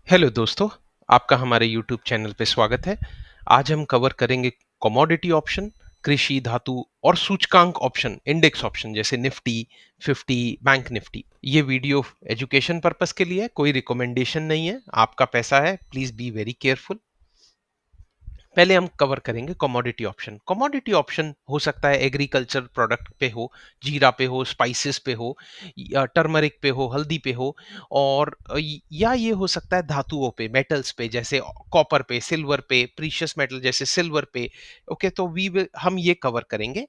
Hello दोस्तों, आपका हमारे यूट्यूब चैनल पे स्वागत है। आज हम कवर करेंगे कमोडिटी ऑप्शन, कृषि धातु और सूचकांक ऑप्शन, इंडेक्स ऑप्शन जैसे निफ्टी, 50, बैंक निफ्टी। ये वीडियो एजुकेशन पर्पस के लिए है, कोई रिकमेंडेशन नहीं है। आपका पैसा है, प्लीज बी वेरी केयरफुल। पहले हम कवर करेंगे कमोडिटी ऑप्शन। कमोडिटी ऑप्शन हो सकता है एग्रीकल्चर प्रोडक्ट पे हो, जीरा पे हो, स्पाइसेस पे हो, या टर्मरिक पे हो, हल्दी पे हो, और या ये हो सकता है धातुओं पे, मेटल्स पे जैसे कॉपर पे, सिल्वर पे, प्रीशियस मेटल जैसे सिल्वर पे। ओके, तो हम ये कवर करेंगे।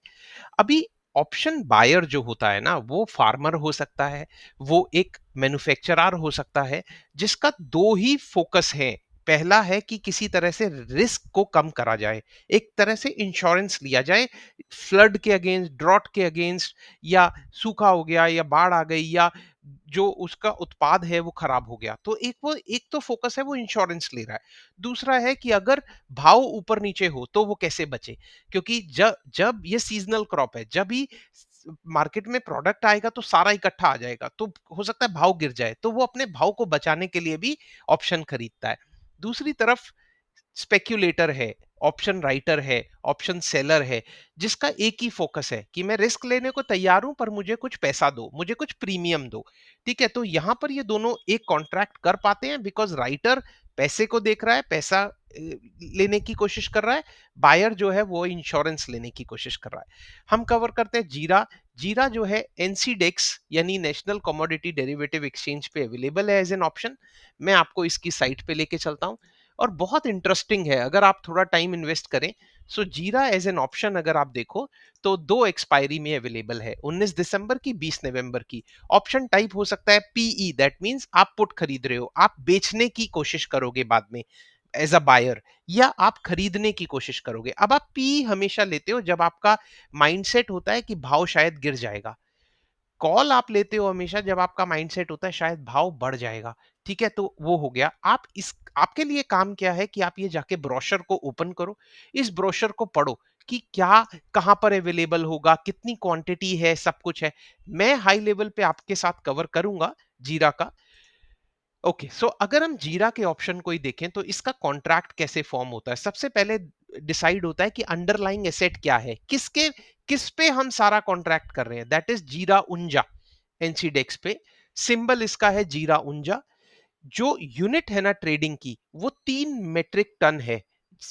अभी ऑप्शन बायर जो होता है ना, वो फार्मर हो सकता है, वो एक मैन्युफैक्चरर हो सकता है, जिसका दो ही फोकस है। पहला है कि किसी तरह से रिस्क को कम करा जाए, एक तरह से इंश्योरेंस लिया जाए, फ्लड के अगेंस्ट, ड्रॉट के अगेंस्ट, या सूखा हो गया या बाढ़ आ गई, या जो उसका उत्पाद है वो खराब हो गया, तो एक तो फोकस है वो इंश्योरेंस ले रहा है। दूसरा है कि अगर भाव ऊपर नीचे हो तो वो कैसे बचे, क्योंकि जब जब ये सीजनल क्रॉप है, जब ही मार्केट में प्रोडक्ट आएगा तो सारा इकट्ठा आ जाएगा, तो हो सकता है भाव गिर जाए, तो वो अपने भाव को बचाने के लिए भी ऑप्शन खरीदता है। दूसरी तरफ स्पेक्यूलेटर है, ऑप्शन राइटर है, ऑप्शन सेलर है, जिसका एक ही फोकस है कि मैं रिस्क लेने को तैयार हूं, पर मुझे कुछ पैसा दो, मुझे कुछ प्रीमियम दो। ठीक है, तो यहां पर ये दोनों एक कॉन्ट्रैक्ट कर पाते हैं, बिकॉज राइटर पैसे को देख रहा है, पैसा लेने की कोशिश कर रहा है, बायर जो है वो इंश्योरेंस लेने की कोशिश कर रहा है। हम कवर करते हैं जीरा। जीरा जो है एनसीडेक्स यानी नेशनल कमोडिटी डेरिवेटिव एक्सचेंज पे अवेलेबल है एज एन ऑप्शन। मैं आपको इसकी साइट पे लेके चलता हूं, और बहुत इंटरेस्टिंग है अगर आप थोड़ा टाइम इन्वेस्ट करें। सो जीरा एज एन ऑप्शन अगर आप देखो तो दो एक्सपायरी में अवेलेबल है, 19 दिसंबर की, 20 नवंबर की। ऑप्शन टाइप हो सकता है पीई, दैट मींस आप पुट खरीद रहे हो, आप बेचने की कोशिश करोगे बाद में एज अ बायर, या आप खरीदने की कोशिश करोगे। अब आप पी हमेशा लेते हो जब आपका माइंडसेट होता है कि भाव शायद गिर जाएगा। कॉल आप लेते हो हमेशा जब आपका माइंडसेट होता है शायद भाव बढ़ जाएगा। ठीक है, तो वो हो गया। आप इस आपके लिए काम क्या है कि आप ये जाके ब्रोशर को ओपन करो, इस ब्रोशर को पढ़ो कि क्या कहां पर अवेलेबल होगा, कितनी क्वांटिटी है, सब कुछ है। मैं हाई लेवल पे आपके साथ कवर करूंगा जीरा का। ओके, सो अगर हम जीरा के ऑप्शन को ही देखें तो इसका कॉन्ट्रैक्ट कैसे फॉर्म होता है। सबसे पहले डिसाइड होता है कि अंडरलाइंग एसेट क्या है, किस पे हम सारा कॉन्ट्रैक्ट कर रहे हैं, दैट इज जीरा उंजा। एनसीडेक्स पे सिंबल इसका है जीरा उंजा। जो यूनिट है ना ट्रेडिंग की, वो 3 मेट्रिक टन है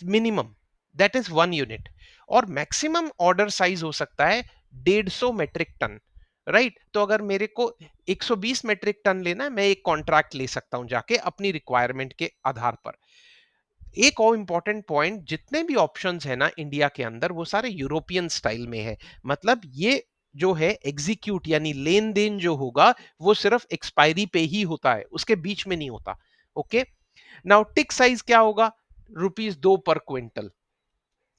मिनिमम, दैट इज 1 यूनिट। और मैक्सिमम ऑर्डर साइज हो सकता है 150 मेट्रिक टन। राइट, तो अगर मेरे को 120 मेट्रिक टन लेना है, मैं एक कॉन्ट्रैक्ट ले सकता हूं जाके अपनी रिक्वायरमेंट के आधार पर। एक और इंपॉर्टेंट पॉइंट, जितने भी ऑप्शंस है ना इंडिया के अंदर, वो सारे यूरोपियन स्टाइल में है। मतलब ये जो है एग्जीक्यूट यानी लेन देन जो होगा, वो सिर्फ एक्सपायरी पे ही होता है, उसके बीच में नहीं होता। ओके, नाउ टिक साइज क्या होगा, ₹2 पर क्विंटल।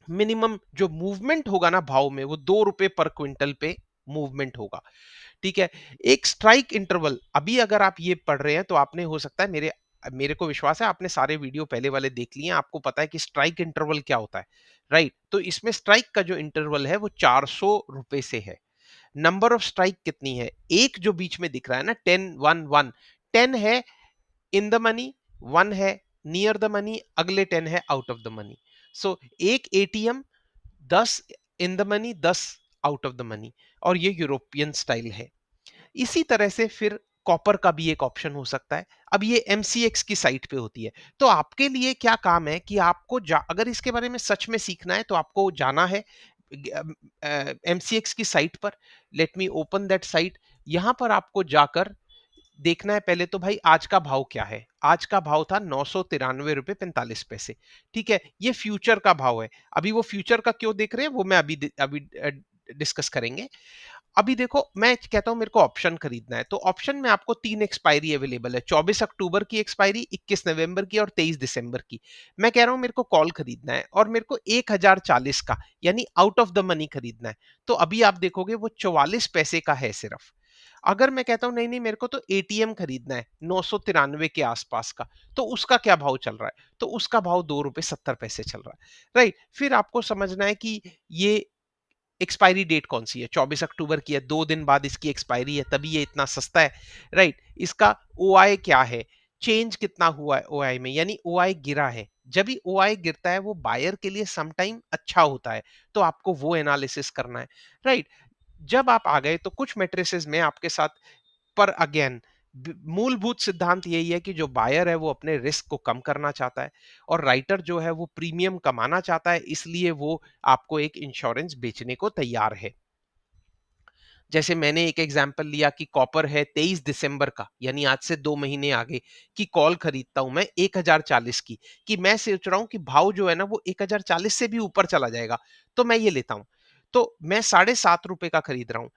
मिनिमम जो मूवमेंट होगा ना भाव में, वो ₹2 पर क्विंटल पे मूवमेंट होगा। ठीक है, एक स्ट्राइक इंटरवल। अभी अगर आप ये पढ़ रहे हैं तो आपने, हो सकता है, मेरे मेरे को विश्वास है आपने सारे वीडियो पहले वाले देख लिए हैं, आपको पता है कि स्ट्राइक इंटरवल क्या होता है। राइट, तो इसमें स्ट्राइक का जो इंटरवल है वो ₹400 से है। नंबर ऑफ स्ट्राइक कितनी है, एक जो बीच में दिख रहा है ना, 10 1 1, 10 है इन द मनी, 1 है नियर द मनी, अगले 10 है out of the money. So एक ATM, 10 in the money, 10 out of the money. और ये यूरोपियन स्टाइल है। इसी तरह से फिर कॉपर का भी एक ऑप्शन हो सकता है। अब ये एमसीएक्स की साइट पे होती है। तो आपके लिए क्या काम है कि आपको अगर इसके बारे में सच में सीखना है तो आपको जाना है एमसीएक्स की साइट पर। Let me open that site. यहां पर आपको जाकर देखना है पहले तो भाई आज का भाव क्या है। आज का भाव था ₹993.45। ठीक है, ये फ्यूचर का भाव है। अभी वो फ्यूचर का क्यों देख रहे हैं वो मैं अभी डिस्कस करेंगे। अभी देखो, मैं कहता हूं मेरे को ऑप्शन खरीदना है, तो ऑप्शन में आपको 3 एक्सपायरी अवेलेबल है, 24 अक्टूबर की एक्सपायरी, 21 नवंबर की, और 23 दिसंबर की। मैं कह रहा हूं मेरे को कॉल खरीदना है, और मेरे को 1040 का यानी आउट ऑफ द मनी खरीदना है। तो अभी आप देखोगे वो 44 पैसे का है सिर्फ। अगर मैं कहता हूं नहीं नहीं, मेरे को तो एटीएम खरीदना है 993 के आसपास का, तो उसका क्या भाव चल रहा है, तो उसका भाव ₹2.70 चल रहा है। राइट, फिर आपको समझना है कि ये एक्सपायरी डेट कौन सी है, 24 अक्टूबर की है, 2 दिन बाद इसकी एक्सपायरी है, तभी ये इतना सस्ता है। राइट, इसका ओआई क्या है, चेंज कितना हुआ है ओआई में, यानी ओआई गिरा है। जब भी ओआई गिरता है वो बायर के लिए सम टाइम अच्छा होता है, तो आपको वो एनालिसिस करना है, राइट? जब आप आ गए तो कुछ मैट्रिसेस में आपके साथ, पर अगेन मूलभूत सिद्धांत यही है कि जो बायर है वो अपने रिस्क को कम करना चाहता है, और राइटर जो है वो प्रीमियम कमाना चाहता है, इसलिए वो आपको एक इंश्योरेंस बेचने को तैयार है। जैसे मैंने एक एग्जांपल लिया कि कॉपर है 23 दिसंबर का, यानी आज से 2 महीने आगे की कॉल खरीदता हूं मैं 1040 की, कि मैं सोच रहा हूं कि भाव जो है ना वो 1040 से भी ऊपर चला जाएगा, तो मैं ये लेता हूं। तो मैं ₹7.5 का खरीद रहा हूं।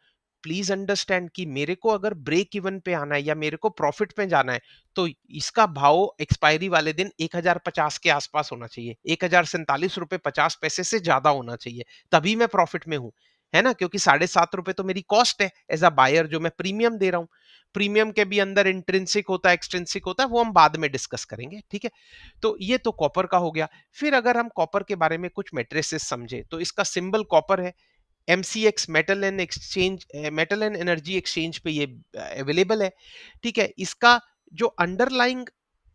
प्लीज अंडरस्टैंड कि मेरे को अगर ब्रेक इवन पे आना है या मेरे को प्रॉफिट पे जाना है, तो इसका भाव एक्सपायरी वाले दिन 1050 के आसपास होना चाहिए, ₹1047.50 से ज्यादा होना चाहिए, तभी मैं प्रॉफिट में हूं, है ना? क्योंकि ₹7.5 तो मेरी कॉस्ट है एज अ बायर, जो मैं प्रीमियम दे रहा हूँ। प्रीमियम के भी अंदर इंट्रिंसिक होता है, एक्सट्रिंसिक होता है, वो हम बाद में डिस्कस करेंगे, ठीक है? तो ये तो कॉपर का हो गया। फिर अगर हम कॉपर के बारे में कुछ मैट्रिसेस समझे, तो इसका सिंबल कॉपर है। MCX, metal and energy exchange पे ये अवेलेबल है, ठीक है? इसका जो अंडरलाइंग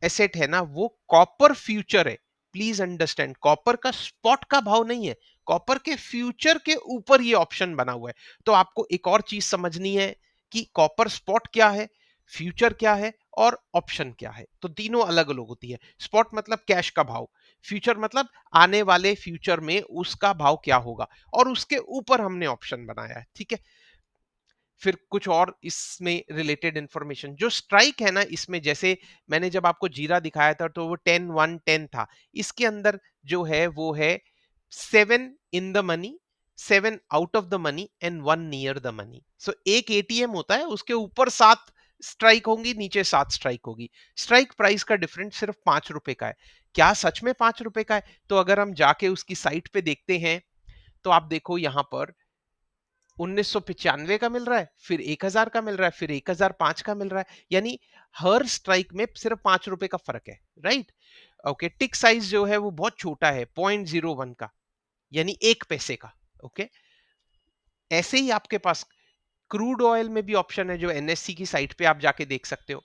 एसेट है ना वो कॉपर फ्यूचर है। प्लीज अंडरस्टैंड, कॉपर का स्पॉट का भाव नहीं है, कॉपर के फ्यूचर के ऊपर ये ऑप्शन बना हुआ है। तो आपको एक और चीज समझनी है कि कॉपर स्पॉट क्या है, फ्यूचर क्या है, और ऑप्शन क्या है। तो तीनों अलग अलग होती है। स्पॉट मतलब कैश का भाव, फ्यूचर मतलब आने वाले फ्यूचर में उसका भाव क्या होगा, और उसके ऊपर हमने ऑप्शन बनाया है, ठीक है? फिर कुछ और इसमें रिलेटेड इंफॉर्मेशन, जो स्ट्राइक है ना इसमें, जैसे मैंने जब आपको जीरा दिखाया था तो वो 10-1-10 था। इसके अंदर जो है वो है 7 in the money, 7 out of the money and 1 near the money. So एक एटीएम होता है, उसके ऊपर 7 स्ट्राइक होंगी, नीचे 7 स्ट्राइक होगी। स्ट्राइक प्राइस का डिफरेंस सिर्फ ₹5 का है। क्या सच में ₹5 का है? तो अगर हम जाके उसकी साइट पे देखते हैं, तो आप देखो यहाँ पर 1995 का मिल रहा है, फिर 1000 का मिल रहा है, फिर 1005 का मिल रहा है, यानी हर स्ट्राइक में सिर्फ ₹5 का फर्क है, राइट? ओके, टिक साइज जो है वो बहुत छोटा है, 0.01 का, यानी 1 पैसे का। ओके, ऐसे ही आपके पास क्रूड ऑयल में भी ऑप्शन है, जो एनएससी की साइट पे आप जाके देख सकते हो।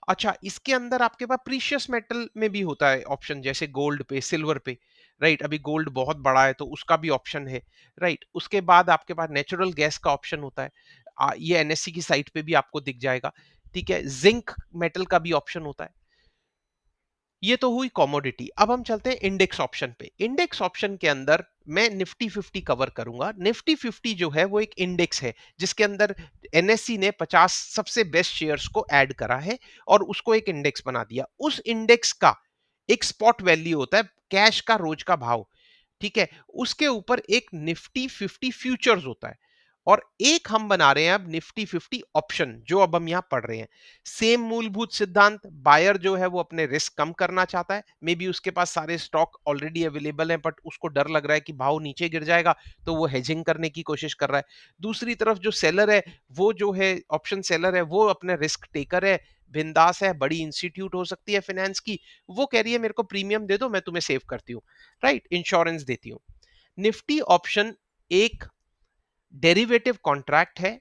अच्छा, इसके अंदर आपके पास प्रीशियस मेटल में भी होता है ऑप्शन, जैसे गोल्ड पे, सिल्वर पे, राइट? अभी गोल्ड बहुत बड़ा है तो उसका भी ऑप्शन है, राइट? उसके बाद आपके पास नेचुरल गैस का ऑप्शन होता है। ये एनएससी की साइट पे भी आपको दिख जाएगा, ठीक है? जिंक मेटल का भी ऑप्शन होता है। ये तो हुई कॉमोडिटी। अब हम चलते हैं इंडेक्स ऑप्शन पे। इंडेक्स ऑप्शन के अंदर मैं निफ्टी 50 कवर करूंगा। निफ्टी 50 जो है वो एक इंडेक्स है, जिसके अंदर एनएससी ने 50 सबसे बेस्ट शेयर्स को ऐड करा है और उसको एक इंडेक्स बना दिया। उस इंडेक्स का एक स्पॉट वैल्यू होता है, कैश का रोज का भाव, ठीक है? उसके ऊपर एक निफ्टी 50 फ्यूचर्स होता है, और एक हम बना रहे हैं अब निफ्टी 50 ऑप्शन, जो अब हम यहां पढ़ रहे हैं। सेम मूलभूत सिद्धांत, बायर जो है वो अपने रिस्क कम करना चाहता है, मे बी उसके पास सारे स्टॉक ऑलरेडी अवेलेबल हैं, बट उसको डर लग रहा है कि भाव नीचे गिर जाएगा, तो वो हेजिंग करने की कोशिश कर रहा है। दूसरी तरफ जो सेलर है, वो जो है ऑप्शन सेलर है, वो अपने रिस्क टेकर है, बिंदास है, बड़ी इंस्टीट्यूट हो सकती है फाइनेंस की, वो कह रही है मेरे को प्रीमियम दे दो, मैं तुम्हें सेव करती हूँ, राइट? इंश्योरेंस देती हूँ। निफ्टी ऑप्शन एक डेरिवेटिव कॉन्ट्रैक्ट है,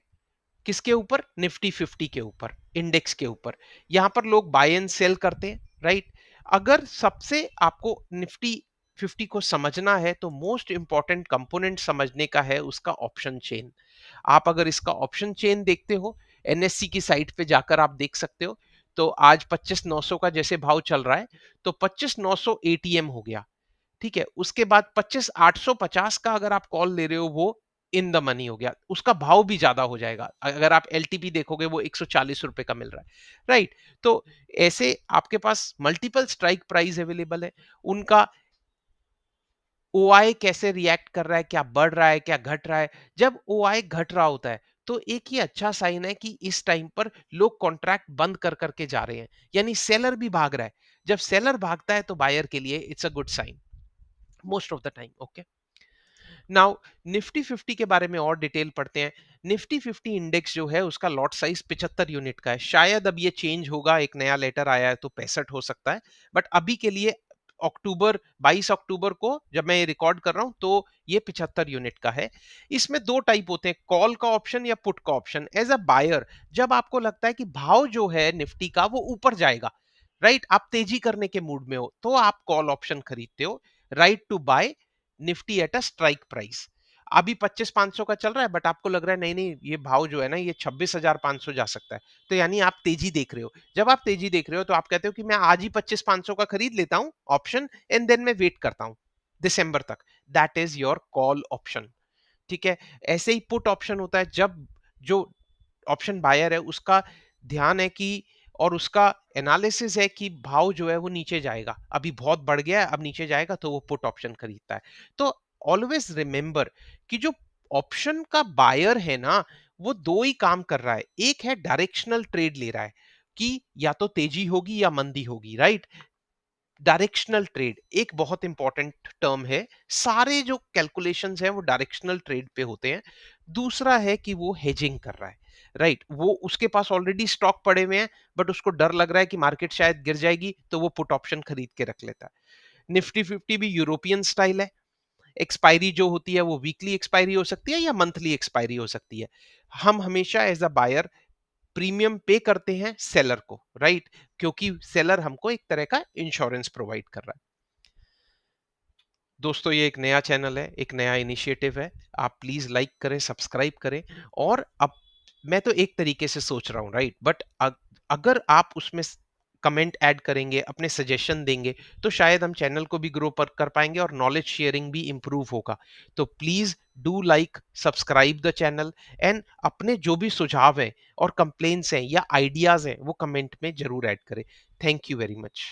किसके ऊपर? निफ्टी 50 के ऊपर, इंडेक्स के ऊपर। यहां पर लोग बाय एंड सेल करते हैं, राइट? अगर सबसे आपको निफ्टी 50 को समझना है, तो मोस्ट इंपॉर्टेंट कंपोनेंट समझने का है उसका ऑप्शन चेन। आप अगर इसका ऑप्शन चेन देखते हो, एनएससी की साइट पे जाकर आप देख सकते हो, तो आज 25,900 का जैसे भाव चल रहा है, तो 25,900 एटीएम हो गया, ठीक है? उसके बाद 25,850 का अगर आप कॉल ले रहे हो, वो इन द मनी हो गया, उसका भाव भी ज्यादा हो जाएगा। अगर आप एलटीपी देखोगे वो ₹140 का मिल रहा है, राइट? तो ऐसे आपके पास मल्टीपल स्ट्राइक प्राइस अवेलेबल है। उनका ओआई कैसे रिएक्ट कर रहा है, क्या बढ़ रहा है, क्या घट रहा है? जब ओआई घट रहा होता है, तो एक ही अच्छा साइन है कि इस टाइम पर लोग कॉन्ट्रैक्ट बंद कर करके जा रहे हैं, यानी सेलर भी भाग रहा है। जब सेलर भागता है तो बायर के लिए it's a good sign, most of the time. Okay, now Nifty 50 के बारे में और डिटेल पढ़ते हैं। निफ्टी 50 इंडेक्स जो है उसका लॉट साइज 75 यूनिट का है। शायद अब ये चेंज होगा, एक नया लेटर आया है तो 65 हो सकता है, बट अभी के लिए अक्टूबर 22 अक्टूबर को जब मैं ये रिकॉर्ड कर रहा हूं, तो ये 75 यूनिट का है। इसमें दो टाइप होते हैं, कॉल का ऑप्शन या पुट का ऑप्शन। एज अ बायर, जब आपको लगता है कि भाव जो है निफ्टी का वो ऊपर जाएगा, राइट? आप तेजी करने के मूड में हो तो आप कॉल ऑप्शन खरीदते हो, right to buy Nifty at a strike price. अभी 25,500 का चल रहा है बट आपको लग रहा है नहीं नहीं ये भाव जो है ना ये 26,500 जा सकता है, तो यानी आप तेजी देख रहे हो। जब आप तेजी देख रहे हो तो आप कहते हो कि मैं आज ही 25,500 का खरीद लेता हूं ऑप्शन एंड देन मैं वेट करता हूं दिसंबर तक। That is your call option. ठीक है। ऐसे ही पुट ऑप्शन होता है जब जो ऑप्शन बायर है उसका ध्यान है कि और उसका एनालिसिस है कि भाव जो है वो नीचे जाएगा, अभी बहुत बढ़ गया है अब नीचे जाएगा तो वो पुट ऑप्शन खरीदता है। तो ऑलवेज रिमेंबर कि जो ऑप्शन का बायर है ना वो दो ही काम कर रहा है। एक है डायरेक्शनल ट्रेड ले रहा है कि या तो तेजी होगी या मंदी होगी, राइट? डायरेक्शनल ट्रेड एक बहुत इंपॉर्टेंट टर्म है। सारे जो कैलकुलेशंस हैं वो डायरेक्शनल ट्रेड पे होते हैं। दूसरा है कि वो हेजिंग कर रहा है, राइट? वो उसके पास ऑलरेडी स्टॉक पड़े हुए हैं बट उसको डर लग रहा है कि मार्केट शायद गिर जाएगी तो वो पुट ऑप्शन खरीद के रख लेता है। निफ्टी 50 भी यूरोपियन स्टाइल है। एक्सपायरी जो होती है वो वीकली एक्सपायरी हो सकती है या मंथली एक्सपायरी हो सकती है। हम हमेशा एज अ बायर प्रीमियम पे करते हैं सेलर को, राइट? क्योंकि सेलर हमको एक तरह का इंश्योरेंस प्रोवाइड कर रहा है। दोस्तों ये एक नया चैनल है, एक नया इनिशिएटिव है। आप प्लीज लाइक करें, सब्सक्राइब करें। और अब मैं तो एक तरीके से सोच रहा हूँ, राइट? बट अगर आप उसमें कमेंट ऐड करेंगे, अपने सजेशन देंगे, तो शायद हम चैनल को भी ग्रो पर कर पाएंगे और नॉलेज शेयरिंग भी इंप्रूव होगा। तो please do like, subscribe the channel and अपने जो भी सुझाव हैं और कंप्लेंट्स हैं या आइडियाज हैं वो कमेंट में जरूर ऐड करें। Thank you very much.